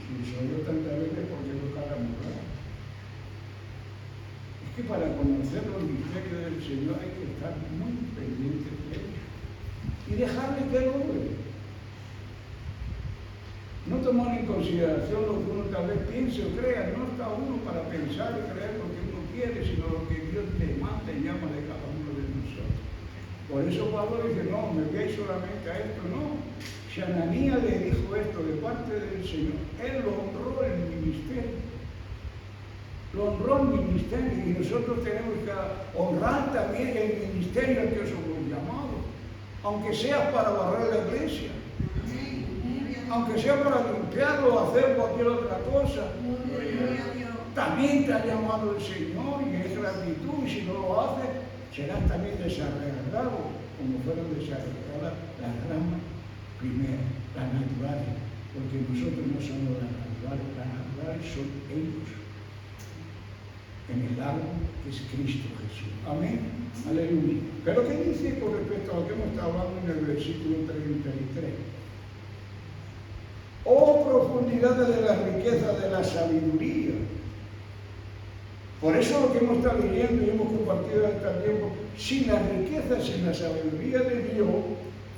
Si soy yo tantas veces, porque no cada mujer. Es que para conocer los misterios del Señor hay que estar muy pendientes de ellos y dejarle que lo obre. No tomar en consideración lo que uno tal vez piense o crea, no está uno para pensar y creer lo que uno quiere, sino lo que Dios demanda y llama de cada uno de nosotros. Por eso Pablo dice, no, me veáis solamente a esto, no. Si Ananías le dijo esto de parte del Señor, él lo honró el ministerio. Lo honró el ministerio y nosotros tenemos que honrar también el ministerio al que somos llamados, aunque sea para barrer la iglesia. Aunque sea para limpiarlo o hacer cualquier otra cosa, también te ha llamado el Señor y es gratitud, y si no lo haces, serás también desarraigado, como fueron desarraigadas las ramas primeras, las naturales, porque nosotros no somos las naturales son ellos, en el árbol que es Cristo Jesús. Amén. Aleluya. Pero ¿qué dice con respecto a lo que hemos estado hablando en el versículo 33? Oh profundidades de la riqueza de la sabiduría. Por eso lo que hemos estado leyendo y hemos compartido hasta el tiempo, sin las riquezas, sin la sabiduría de Dios,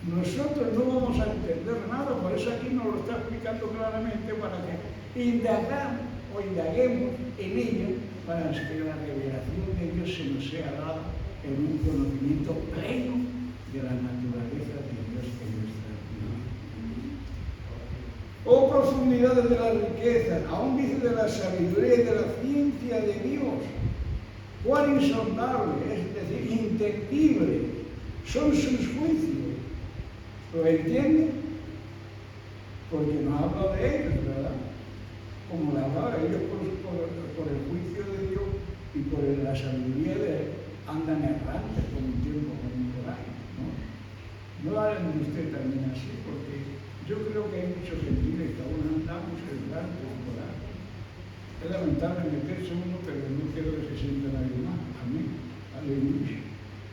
nosotros no vamos a entender nada. Por eso aquí nos lo está explicando claramente para que indaguemos en ello, para que la revelación de Dios se nos sea dada en un conocimiento pleno de la naturaleza de Dios en nuestra vida. Oh profundidades de la riqueza, aún dice de la sabiduría y de la ciencia de Dios. Cuán insondable, es decir, inentendible son sus juicios. ¿Lo entienden? Porque nos habla de ellos, ¿verdad? Como la hablaba ellos por el juicio de Dios y por la sabiduría de él, andan errantes por un tiempo como por ahí, ¿no? No hagan usted también así, porque yo creo que hay muchos gentiles que aún andamos errantes por ahí. Es lamentable meterse uno, pero no quiero que se sienta nadie más. Amén. Aleluya.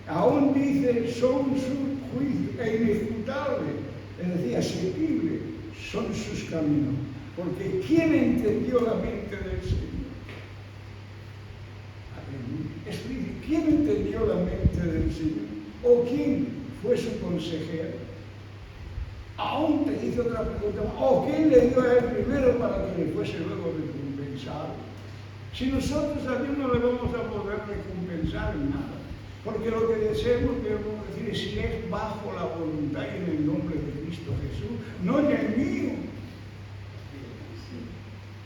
Aún dice, son sus juicios, e inescrutables, es decir, asequibles son sus caminos. Porque ¿quién entendió la mente del Señor? Aleluya. Eso dice, ¿quién entendió la mente del Señor? ¿O quién fue su consejero? Aún te dice otra pregunta, ¿o quién le dio a él primero para que le fuese luego recompensado? Si nosotros a Dios no le vamos a poder recompensar en nada, porque lo que deseamos, debemos decir, es si es bajo la voluntad y en el nombre de Cristo Jesús, no en el mío.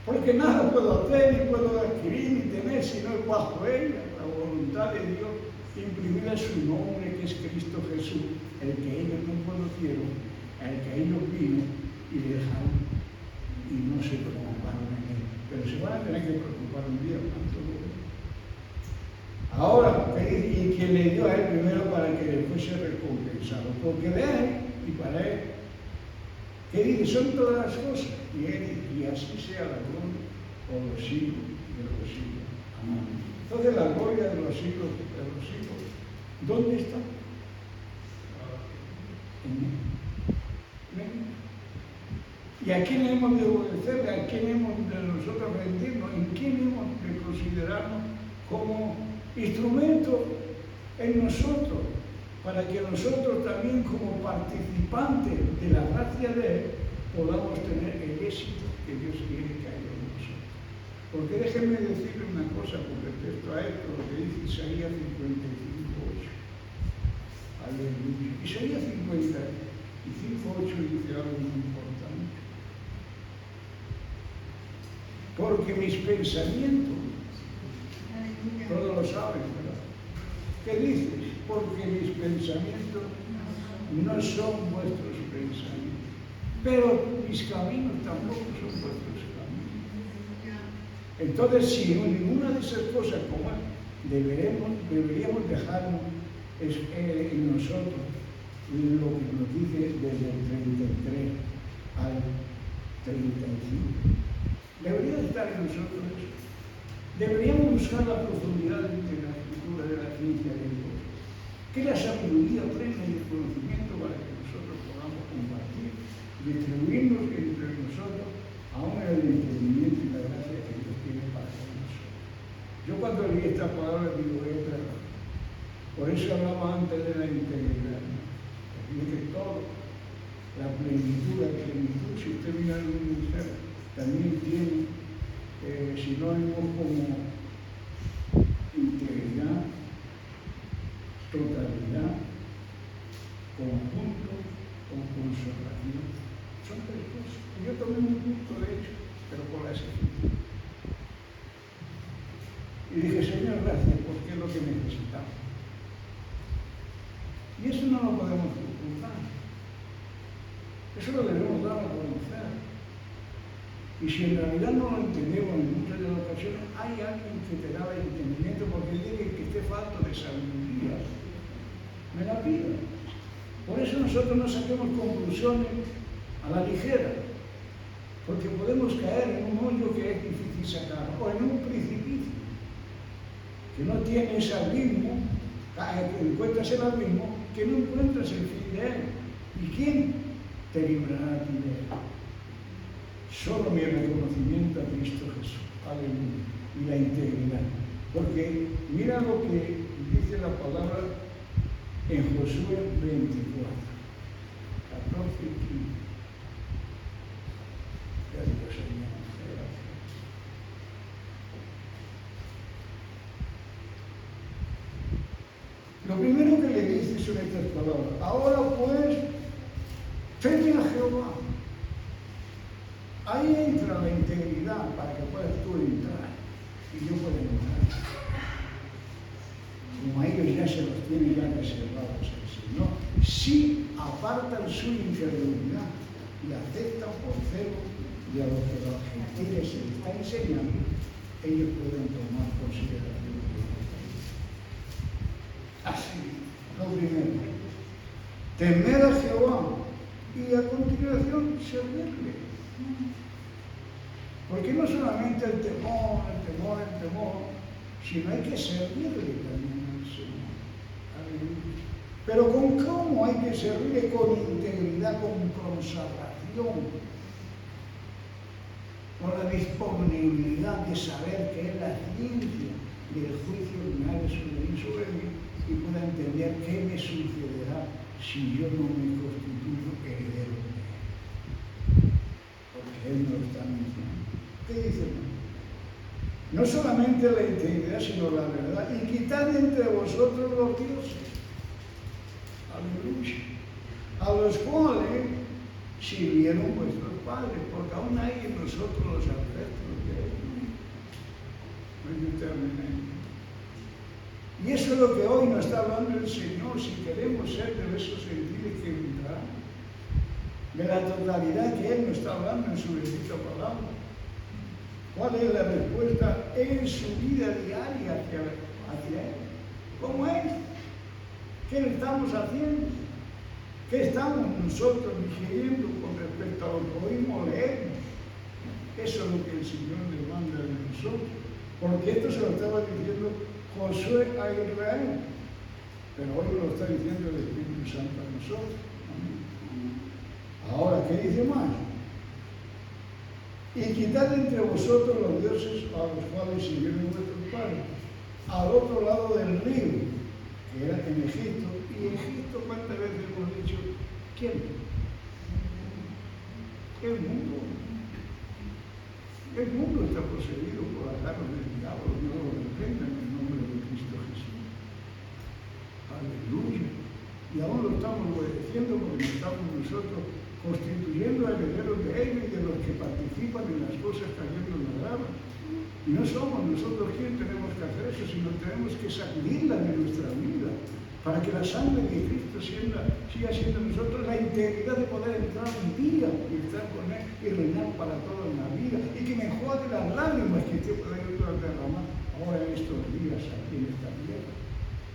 Porque nada puedo hacer, ni puedo adquirir, ni tener, si no es bajo ella, la voluntad de Dios, imprimida su nombre, que es Cristo Jesús, el que ellos no conocieron, el que ellos vino y dejaron, y no se preocuparon en él. Pero se van a tener que preocupar un día por todo. Ahora, y quien le dio a él primero para que le fuese recompensado, porque de él y para él, que dice, son todas las cosas, y así sea la gloria por los siglos de los siglos. Amén. Entonces la gloria de los siglos, ¿dónde está? En él. ¿Y a quién hemos de obedecerle? ¿A quién hemos de nosotros rendirnos? ¿En quién hemos de considerarnos como instrumento en nosotros? Para que nosotros también como participantes de la gracia de Él podamos tener el éxito que Dios quiere que haya en nosotros. Porque déjenme decirle una cosa con respecto a esto, lo que dice Isaías 55:8. Aleluya. Isaías 55:8 dice algo muy importante. Porque mis pensamientos, todos lo saben, ¿verdad? ¿Qué dices? Porque mis pensamientos no son vuestros pensamientos, pero mis caminos tampoco son vuestros caminos. Entonces, si ninguna de esas cosas como deberíamos dejarnos en nosotros lo que nos dice desde el 33 al 35. Debería estar en nosotros eso. Deberíamos buscar la profundidad de la escritura, de la ciencia de Dios. Que la sabiduría plena y el conocimiento para que nosotros podamos compartir, distribuirnos entre nosotros, aún en el entendimiento y la gracia que Dios tiene para nosotros. Yo cuando leí esta palabra digo, es verdad. Por eso hablaba antes de la integridad. Porque todo, la plenitud, si usted mira en un ministerio, también tiene sinónimos como integridad, totalidad, conjunto o consolación. Son tres cosas. Yo tomé un punto de hecho, pero por la escritura. Y dije, Señor, gracias, porque es lo que necesitamos. Y eso no lo podemos ocultar. Eso lo debemos dar a conocer. Y si en realidad no lo entendemos en muchas de las ocasiones, hay alguien que te da el entendimiento porque dice que esté falto de sabiduría. Me la pido. Por eso nosotros no saquemos conclusiones a la ligera. Porque podemos caer en un hoyo que es difícil sacar, o en un precipicio que no tiene ese abismo, que encuentras el abismo, que no encuentras el fin de él. ¿Y quién te librará a ti de él? Solo mi reconocimiento a Cristo Jesús, aleluya, y la integridad. Porque mira lo que dice la palabra en Josué 24, 14 y 15. Dios, Señor, gracias. Lo primero que le dice son estas palabras: ahora pues, teme a Jehová. Ahí entra la integridad para que puedas tú entrar y yo pueda entrar. Como a ellos ya se los tiene ya reservados el Señor, si apartan su inferioridad y aceptan por cero de a lo que los gentiles se les está enseñando, ellos pueden tomar consideración. Así, lo primero, temer a Jehová y a continuación servirle. Porque no solamente el temor, sino hay que servirle también al Señor. Aleluya. Pero ¿con cómo hay que servirle? Con integridad, con consagración, con la disponibilidad de saber que es la ciencia del juicio final sobre mí y pueda entender qué me sucederá si yo no me constituyo heredero de él. Porque él no está mencionando. ¿Qué dice? No solamente la integridad, sino la verdad. Y quitad entre vosotros los dioses. Aleluya. A los cuales sirvieron vuestros padres, porque aún hay en nosotros los ancestros de ellos. Y eso es lo que hoy nos está hablando el Señor, si queremos ser de esos gentiles que vendrán, de la totalidad que Él nos está hablando en su bendita palabra. ¿Cuál es la respuesta en su vida diaria hacia Él? ¿Cómo es? ¿Qué estamos haciendo? ¿Qué estamos nosotros digiriendo con respecto a lo que oímos leer? Eso es lo que el Señor demanda de nosotros. Porque esto se lo estaba diciendo Josué a Israel, pero hoy lo está diciendo el Espíritu Santo a nosotros. Ahora, ¿qué dice más? Y quitad entre vosotros los dioses a los cuales sirvieron vuestros padres, al otro lado del río, que era en Egipto. Y Egipto, ¿cuántas veces hemos dicho? ¿Quién? El mundo. El mundo está poseído por las garras del diablo. Dios lo reprenda en el nombre de Cristo Jesús. Aleluya. Y aún lo estamos obedeciendo porque estamos nosotros constituyendo herederos de ellos y de los que participan en las cosas que a Dios nos agradan. Y no somos nosotros quienes tenemos que hacer eso, sino tenemos que sacudirla de nuestra vida para que la sangre de Cristo siga siendo en nosotros la integridad de poder entrar un día y estar con Él y reinar para toda la vida, y que me enjuague las lágrimas que esté pudiendo derramar ahora en estos días aquí en esta tierra.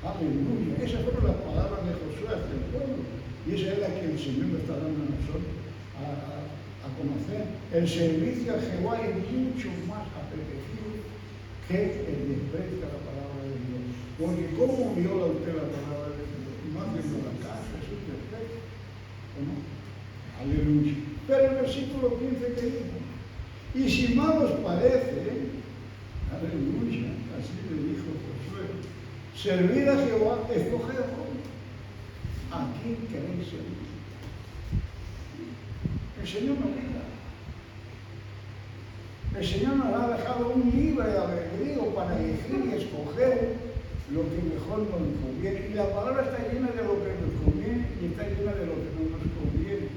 Aleluya. Esas fueron las palabras de Josué hacia el pueblo, y esa es la que el Señor nos está dando a nosotros a conocer. El servicio a Jehová es mucho más apetecible que el desprecio a la palabra de Dios. Porque ¿cómo viola usted la palabra de Dios? No haciendo la casa, eso es desprecio. ¿No? Aleluya. Pero el versículo 15 que dijo: y si mal os parece, aleluya, así le dijo Josué, servir a Jehová, escoged a quién queréis servir. El Señor nos diga. El Señor nos ha dejado un libre albedrío para elegir y escoger lo que mejor nos conviene. Y la palabra está llena de lo que nos conviene y está llena de lo que no nos conviene.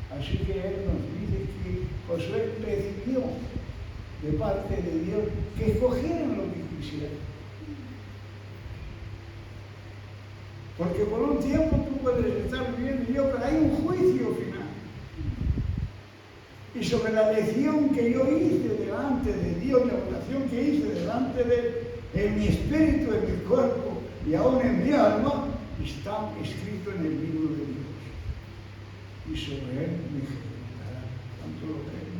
Así que Él nos dice que Josué recibió de parte de Dios que escogieran lo que quisieran. Porque por un tiempo tú puedes estar viviendo y yo, pero hay un juicio final. Y sobre la elección que yo hice delante de Dios, la oración que hice delante de Él, en mi espíritu, en mi cuerpo y aún en mi alma, está escrito en el libro de Dios. Y sobre Él me ejecutará. ¿Cuánto lo creen?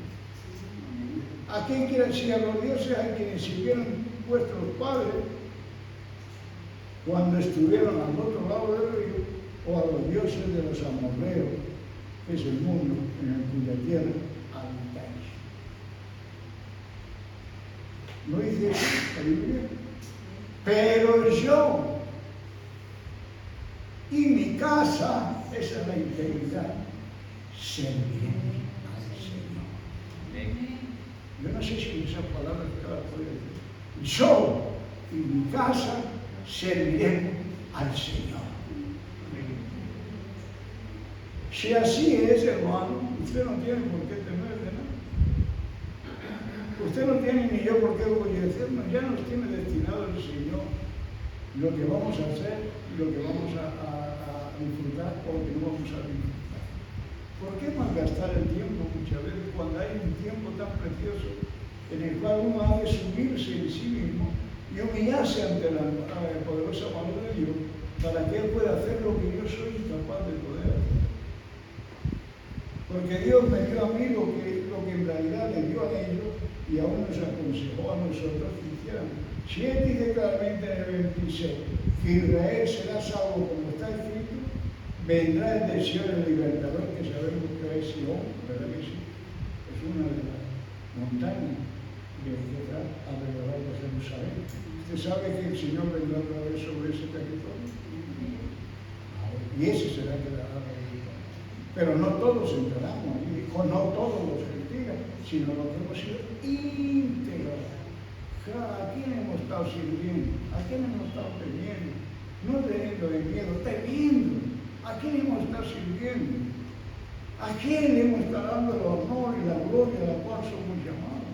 ¿A quién quieren? Si a los dioses a quienes siguieron vuestros padres cuando estuvieron al otro lado del río, o a los dioses de los amorreos, que es el mundo en el cuya tierra habitáis. ¿No dice la Biblia? Pero yo y mi casa, esa es la integridad, serviremos al Señor. Yo no sé si esas palabras que las puede decir. Yo y mi casa serviremos al Señor. Si así es, hermano, usted no tiene por qué temer de nada. Usted no tiene ni yo por qué obedecernos. Ya nos tiene destinado el Señor lo que vamos a hacer y lo que vamos a disfrutar o lo que no vamos a disfrutar. ¿Por qué malgastar el tiempo muchas veces cuando hay un tiempo tan precioso en el cual uno ha de subirse en sí mismo y humillarse ante la poderosa mano de Dios para que Él pueda hacer lo que yo soy incapaz de poder hacer? Porque Dios me dio a mí lo que en realidad le dio a ellos y aún nos aconsejó a nosotros que hiciéramos. Si Él dice claramente en el 26 que Israel será salvo como está escrito, vendrá el de Sion el libertador, que sabemos que es Sion, ¿verdad que sí? Es una de las montañas que está alrededor de Jerusalén. ¿Usted sabe que el Señor vendrá otra vez sobre ese territorio? Y ese será que dará la vida. Pero no todos entrarán allí, no todos los gentiles, sino los que hemos sido íntegros. ¿A quién hemos estado sirviendo? ¿A quién hemos estado temiendo? No teniendo de miedo, temiendo. ¿A quién hemos estado sirviendo? ¿A quién le hemos estado dando el honor y la gloria a la cual somos llamados?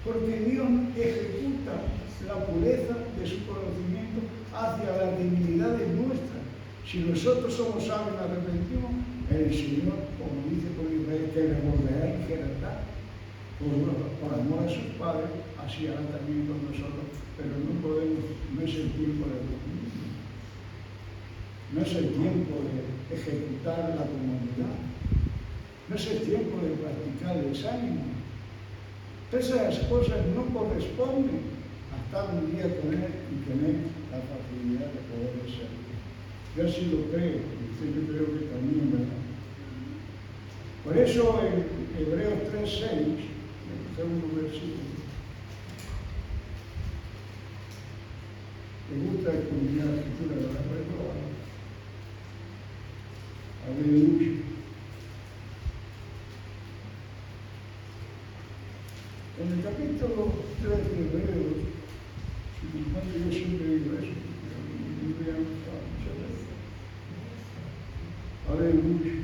Porque Dios ejecuta la pureza de su conocimiento hacia las debilidades nuestras. Si nosotros somos sabios y arrepentimos, el Señor, como dice con Israel, que le volverá a injertar por amor a sus padres, así hará también con nosotros, pero no podemos, no es el tiempo de dormir, no es el tiempo de ejecutar la comunidad, no es el tiempo de practicar el desánimo. Esas cosas no corresponden a estar un día con Él y tener la facilidad de poder servir. Yo así lo creo, y usted yo creo que también, ¿verdad? Por eso en Hebreos 3:6, el segundo versículo, me gusta escudriñar la escritura, ¿verdad? Por eso, aleluya. En el capítulo 3 de Hebreos, yo siempre digo eso, porque muchas veces. Aleluya.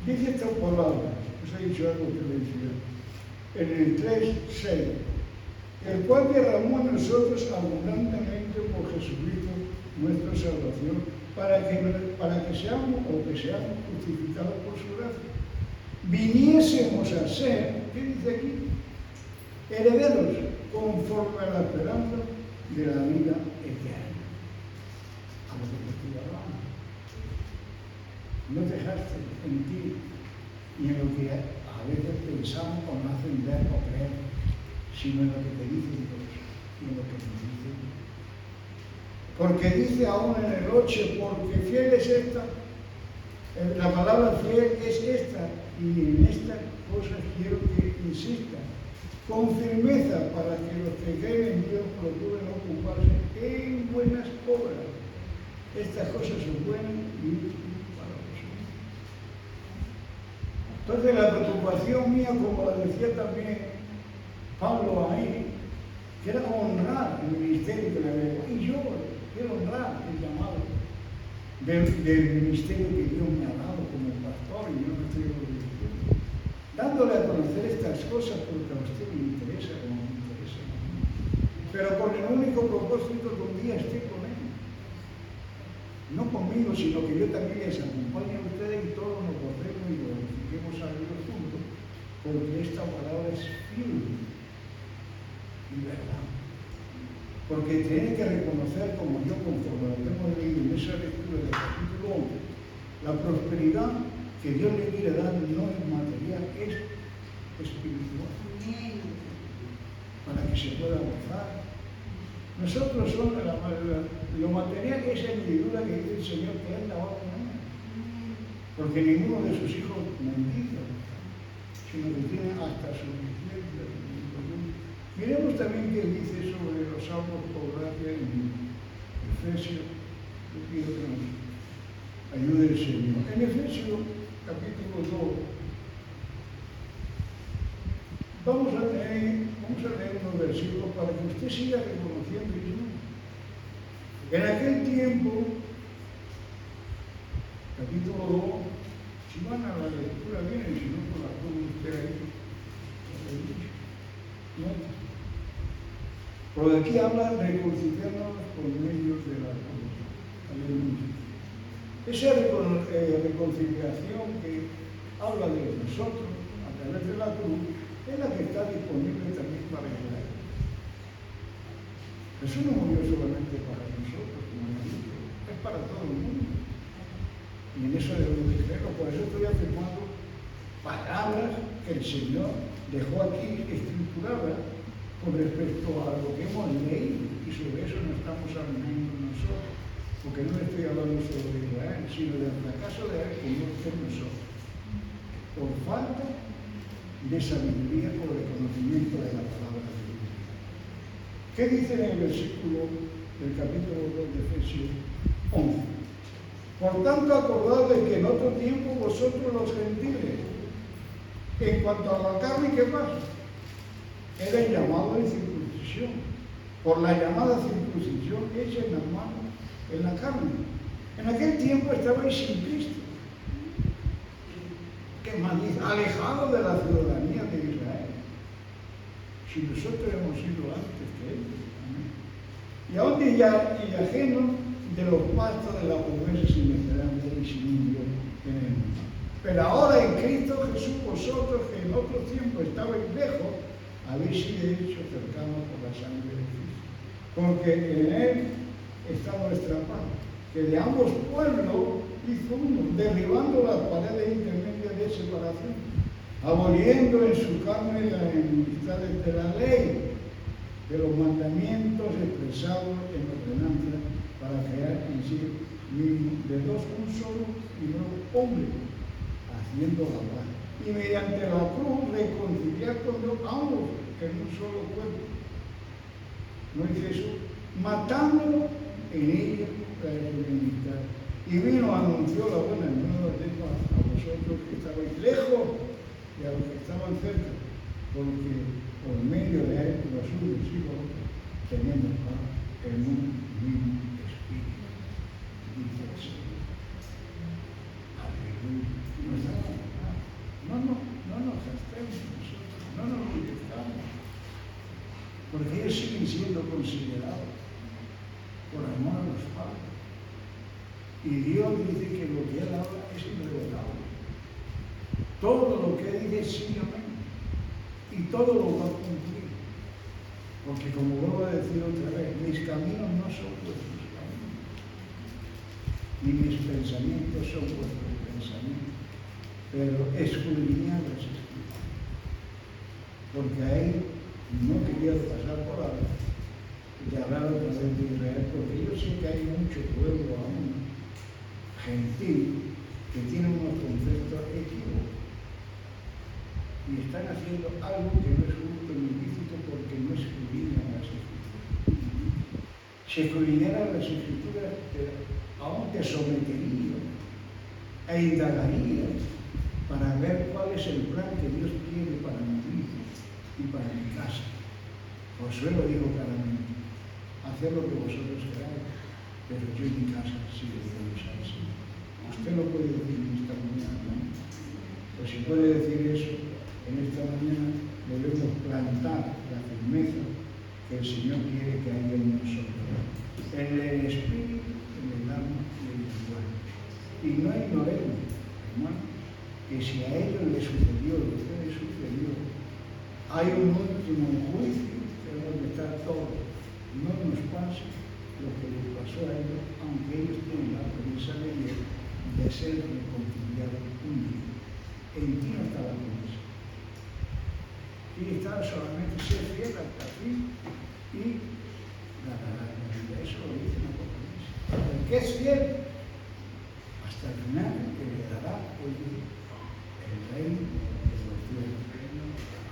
Dice esta palabra, os he dicho algo que le decía, en el 3:6, el cual derramó en nosotros abundantemente por Jesucristo nuestra salvación, para que seamos justificados por su gracia. Viniésemos a ser, ¿qué dice aquí? Herederos conforme a la esperanza de la vida eterna. A lo que te estoy hablando. No dejaste en ti ni en lo que a veces pensamos o nos hacen ver o creer, sino en lo que te dice Dios y en lo que nos dice Dios. Porque dice aún en el 8, porque fiel es esta, la palabra fiel es esta, y en estas cosas quiero que insistan, con firmeza para que los que creen en Dios procuren ocuparse en buenas obras. Estas cosas son buenas y útiles. Entonces la preocupación mía, como la decía también Pablo ahí, que era honrar el ministerio que le había. Y yo quiero honrar el llamado del ministerio que Dios me ha dado como pastor, y yo no estoy orgulloso, dándole a conocer estas cosas porque a usted le interesa como me interesa a mí. Pero con el único propósito que un día esté con él. No conmigo, sino que yo también les acompañe a ustedes y todos nos gocemos y glorifiquemos a Dios juntos, porque esta palabra es firme y verdad. Porque tiene que reconocer, como yo, conforme lo que hemos leído en esa lectura del capítulo 11, la prosperidad que Dios le quiere dar no es material, es espiritual. Para que se pueda gozar. Nosotros somos lo material es la individua que dice el Señor que Él la va a poner. Porque ninguno de sus hijos mendiga, sino que tiene hasta suficiencia. Miremos también qué dice sobre los salmos por gracia en Efesios. Yo pido que nos ayude el Señor. En Efesios capítulo 2 vamos a leer unos versículos para que usted siga reconociendo eso. En aquel tiempo, capítulo 2, si van a la lectura bien, si no, pues la pone usted ahí. ¿No? Porque aquí habla de reconciliarnos por medio de la cruz. Aleluya. Esa reconciliación que habla de nosotros a través de la cruz es la que está disponible también para Israel. Jesús no murió solamente para nosotros, como hemos dicho, es para todo el mundo. Y en eso debemos de creerlo. Por eso estoy afirmando palabras que el Señor dejó aquí estructuradas con respecto a lo que hemos leído, y sobre eso no estamos hablando nosotros, porque no estoy hablando sobre Israel, sino del fracaso de él como nosotros, por falta de sabiduría o de conocimiento de la palabra de Dios. ¿Qué dice en el versículo del capítulo 2 de Efesios 11? Por tanto, acordad de que en otro tiempo vosotros los gentiles, en cuanto a la carne, ¿qué pasa? Eran llamados de circuncisión, por la llamada circuncisión hecha en las manos, en la carne. En aquel tiempo estabais sin Cristo, que más dice, alejados de la ciudadanía de Israel. Si nosotros hemos sido antes que ellos, amén. Y aún y ajenos de los pastos de la pobreza sin esperanza y sin un Dios en el mundo. Pero ahora en Cristo Jesús, vosotros que en otro tiempo estabais lejos, habéis sido hechos cercanos por la sangre de Cristo. Porque en Él está nuestra paz, que de ambos pueblos hizo uno, derribando las paredes intermedias de separación, aboliendo en su carne las enemistades de la ley, de los mandamientos expresados en ordenanza, para crear en sí mismo de dos un solo y nuevo hombre, haciendo la paz. Y mediante la cruz reconciliar con Dios a ambos en un solo cuerpo. ¿No es eso? Matándolo en ella la enemistad. Y vino, anunció la buena nueva de paz a vosotros que estabais lejos y a los que estaban cerca, porque por medio de él, los unos y los otros, tenemos paz en un mismo espíritu. Dice el Señor. Aleluya. No nos gastemos nosotros, no nos proyectamos, porque ellos siguen siendo considerados por amor a los padres. Y Dios dice que lo que Él habla es irrevocable. Todo lo que Él dice sí, amén. Y todo lo va a cumplir. Porque como vuelvo a decir otra vez, mis caminos no son vuestros caminos, ni mis pensamientos son vuestros pensamientos. Pero escudriñad las Escrituras. Porque ahí no quería pasar por algo de hablar otra vez de Israel, porque yo sé que hay mucho pueblo aún gentil que tiene unos conceptos equivocados y están haciendo algo que no es justo ni ilícito porque no escudriñan las Escrituras. Si escudriñaran las Escrituras, aún te someterían e indagarían para ver cuál es el plan que Dios tiene para mi vida y para mi casa. Josué lo dijo claramente: haced lo que vosotros queráis, pero yo y mi casa seguiremos al Señor. Usted lo puede decir en esta mañana, ¿no? Pues si puede decir eso, en esta mañana debemos plantar la firmeza que el Señor quiere que haya en nosotros, en el espíritu, en el alma y en el cuerpo. Y no ignoremos, hermano, que si a ellos les sucedió lo que les sucedió, hay un último juicio Debemos de estar todos. No nos pase lo que les pasó a ellos, aunque ellos tienen la promesa de Dios de ser reconciliados un día. En ti no está la promesa. Y está solamente ser fiel hasta el fin y ganará la vida. Eso lo dice la promesa. El que es fiel hasta el final heredará el reino de los cielos.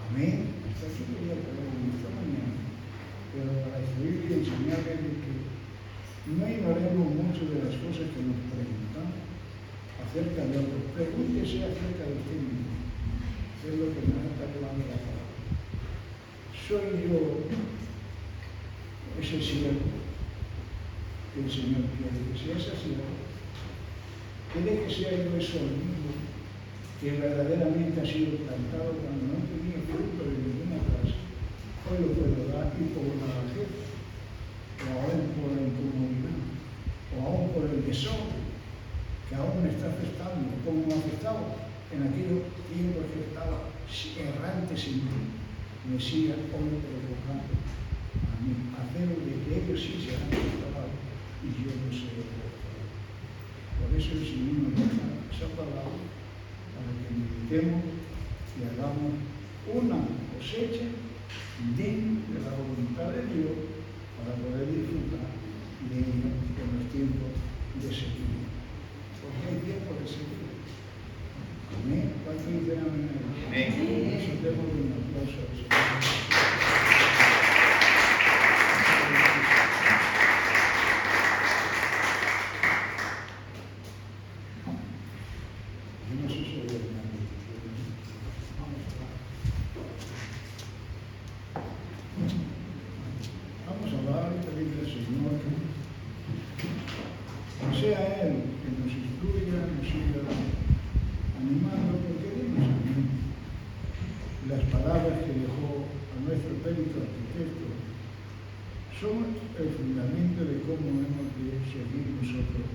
Amén. Hasta aquí quería traer en esta mañana, pero para instruir y enseñarles de que no ignoremos mucho de las cosas que nos preguntamos acerca de otros. Pregúntese acerca de usted mismo. Es lo que nos está llevando la palabra. ¿Soy yo ese siervo que el Señor quiere que sea ese siervo? ¿Quiere que sea yo ese olivo que verdaderamente ha sido plantado cuando no tenía fruto de ninguna clase? Hoy lo puedo dar y por la bajeza, o aún por la incomodidad, o aún por el desorden que aún me está afectando, como me ha afectado en aquellos tiempos que estaba errante sin mí. Me siga hoy provocando a mí, a hacer de que ellos sí se han restaurado y yo no seré restaurado. Por eso el Señor nos deja esa palabra para que meditemos y hagamos una cosecha dentro de la voluntad de Dios para poder disfrutar de ello en los tiempos de sequía. Porque hay tiempos de sequía. Amén. ¿Cuánto dicen amén? Amén. Eso demos un aplauso al Señor. Yo no sé si hay alguna petición. Vamos a orar y pedirle al Señor que sea Él que nos instruya, nos siga animando, porque dimos amén. Las palabras que dejó a nuestro perito arquitecto son el fundamento de cómo hemos de seguir nosotros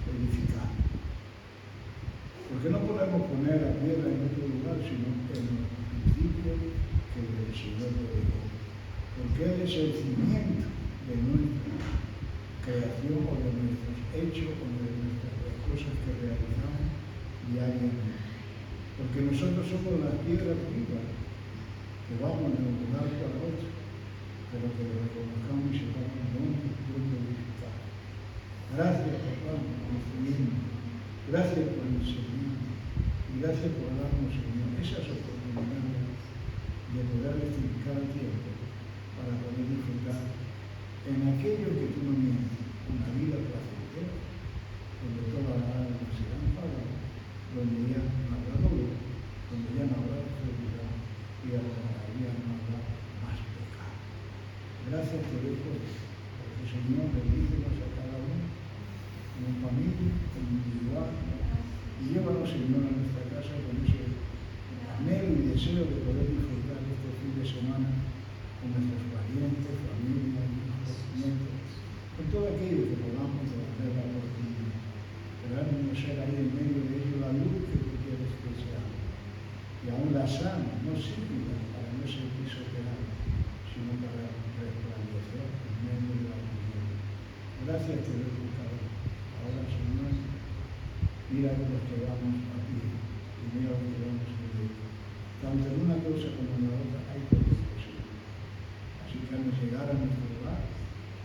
edificando. Porque no podemos poner la piedra en otro lugar, sino en los principios que el Señor nos dejó. Porque Él es el cimiento de nuestra creación o de nuestros hechos o de nuestras cosas que realizamos diariamente. Porque nosotros somos las piedras vivas que vamos de un lugar para otro, pero que lo reconozcamos y sepamos dónde edificar. Gracias, papá, por construirnos. Gracias por enseñarnos. Y gracias por darnos, Señor, esas oportunidades de poder rectificar a tiempo para poder disfrutar en aquello que tú no mientes, una vida placentera, donde todas las almas serán pagadas, donde ya no habrá dolor, donde ya no habrá enfermedad y ya no habrá más pecado. Gracias por eso, porque Señor, bendícenos a cada uno, como familia, como individual, y llévanos, Señor, a nuestra casa con ese anhelo y deseo de poder disfrutar este fin de semana con nuestros parientes, familia, hijos, nietos, con todo aquello que podamos tener la oportunidad. Pero ser ahí en medio de ello la luz que tú quieres que seamos. Y aún la sal no sirve para no ser pisoteado, sino para resplandecer en medio de la tiniebla. Gracias te doy por cada uno. Ahora, Señor, mira los que vamos a ti y mira los que vamos a ti. Tanto en una cosa como en la otra hay todo posible. Así que al llegar a nuestro hogar,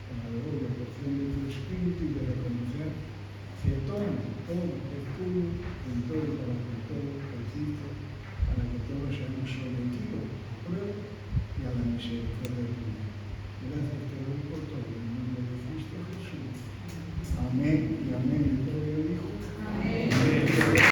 con la doble porción de tu Espíritu y de reconocer que todo es tuyo, en todo, para que todo existe